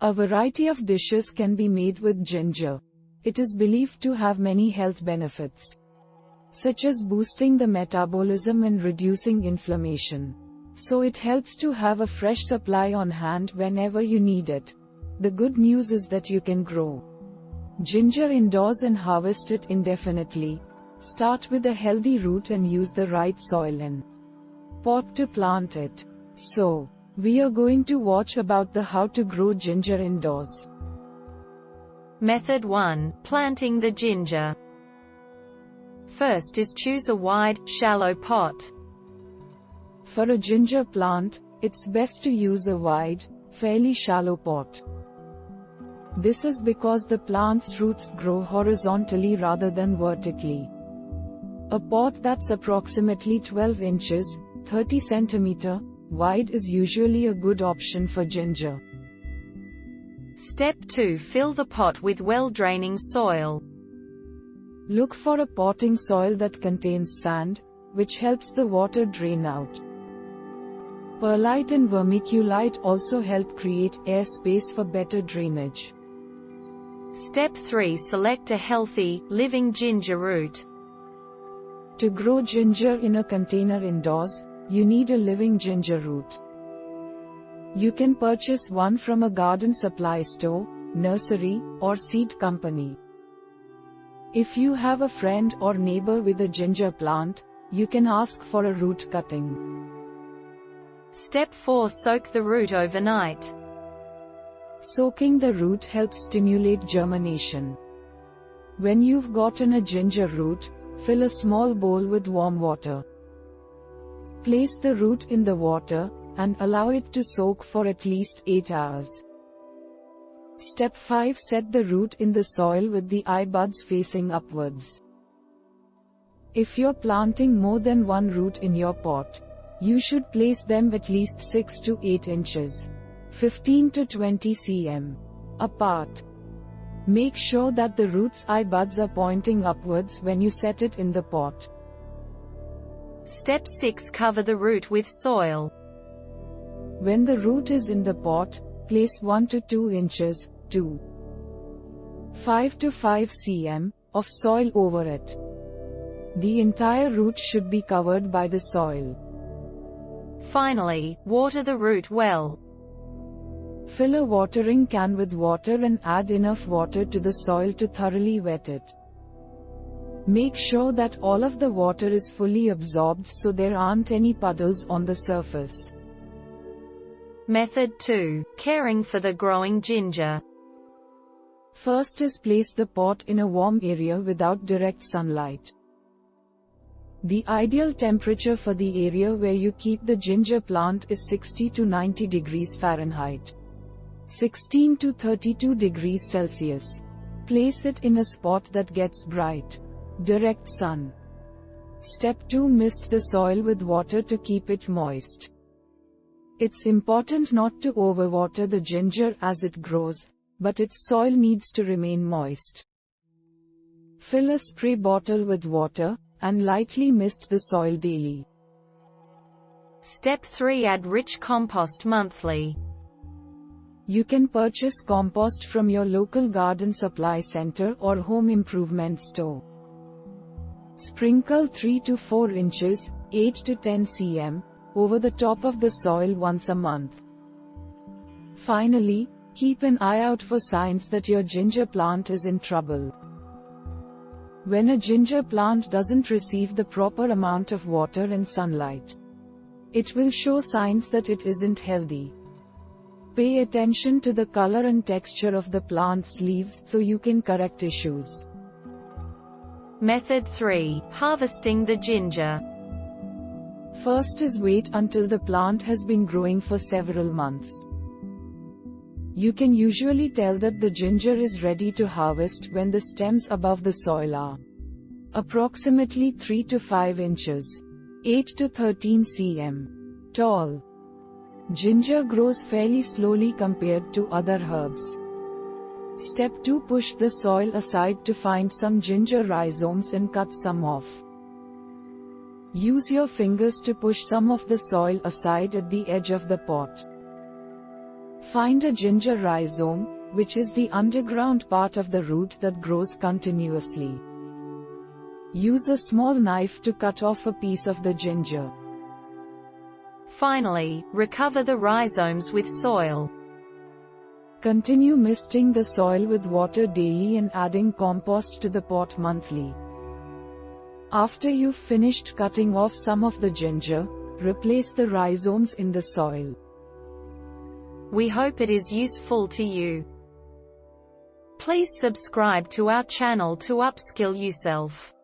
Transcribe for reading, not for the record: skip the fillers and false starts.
A variety of dishes can be made with ginger. It is believed to have many health benefits, such as boosting the metabolism and reducing inflammation. So it helps to have a fresh supply on hand whenever you need it. The good news is that you can grow ginger indoors and harvest it indefinitely. Start with a healthy root and use the right soil and pot to plant it. So, we are going to watch about the how to grow ginger indoors. Method 1. Planting the ginger. First is choose a wide, shallow pot. For a ginger plant, it's best to use a wide, fairly shallow pot. This is because the plant's roots grow horizontally rather than vertically. A pot that's approximately 12 inches, 30 cm, wide is usually a good option for ginger. Step 2. Fill the pot with well-draining soil. Look for a potting soil that contains sand, which helps the water drain out. Perlite and vermiculite also help create air space for better drainage. Step 3. Select a healthy, living ginger root. To grow ginger in a container indoors, you need a living ginger root. You can purchase one from a garden supply store, nursery, or seed company. If you have a friend or neighbor with a ginger plant, you can ask for a root cutting. Step 4. Soak the root overnight. Soaking the root helps stimulate germination. When you've gotten a ginger root, fill a small bowl with warm water. Place the root in the water, and allow it to soak for at least 8 hours. Step 5. Set the root in the soil with the eye buds facing upwards. If you're planting more than one root in your pot, you should place them at least 6 to 8 inches, 15 to 20 cm, apart. Make sure that the root's eye buds are pointing upwards when you set it in the pot. Step 6. Cover the root with soil. When the root is in the pot, place 1 to 2 inches, 5 to 5 cm, of soil over it. The entire root should be covered by the soil. Finally, water the root well. Fill a watering can with water and add enough water to the soil to thoroughly wet it. Make sure that all of the water is fully absorbed so there aren't any puddles on the surface. Method 2. Caring for the growing ginger. First is place the pot in a warm area without direct sunlight. The ideal temperature for the area where you keep the ginger plant is 60 to 90 degrees Fahrenheit. 16 to 32 degrees Celsius. Place it in a spot that gets bright, direct sun. Step 2. Mist the soil with water to keep it moist. It's important not to overwater the ginger as it grows, but its soil needs to remain moist. Fill a spray bottle with water, and lightly mist the soil daily. Step 3. Add rich compost monthly. You can purchase compost from your local garden supply center or home improvement store. Sprinkle 3 to 4 inches, 8 to 10 cm, over the top of the soil once a month. Finally, keep an eye out for signs that your ginger plant is in trouble. When a ginger plant doesn't receive the proper amount of water and sunlight, it will show signs that it isn't healthy. Pay attention to the color and texture of the plant's leaves so you can correct issues. Method 3. Harvesting the ginger. First is wait until the plant has been growing for several months. You can usually tell that the ginger is ready to harvest when the stems above the soil are approximately 3 to 5 inches, 8 to 13 cm, tall. Ginger grows fairly slowly compared to other herbs. Step 2. Push the soil aside to find some ginger rhizomes and cut some off. Use your fingers to push some of the soil aside at the edge of the pot. Find a ginger rhizome, which is the underground part of the root that grows continuously. Use a small knife to cut off a piece of the ginger. Finally, recover the rhizomes with soil. Continue misting the soil with water daily and adding compost to the pot monthly. After you've finished cutting off some of the ginger, replace the rhizomes in the soil. We hope it is useful to you. Please subscribe to our channel to upskill yourself.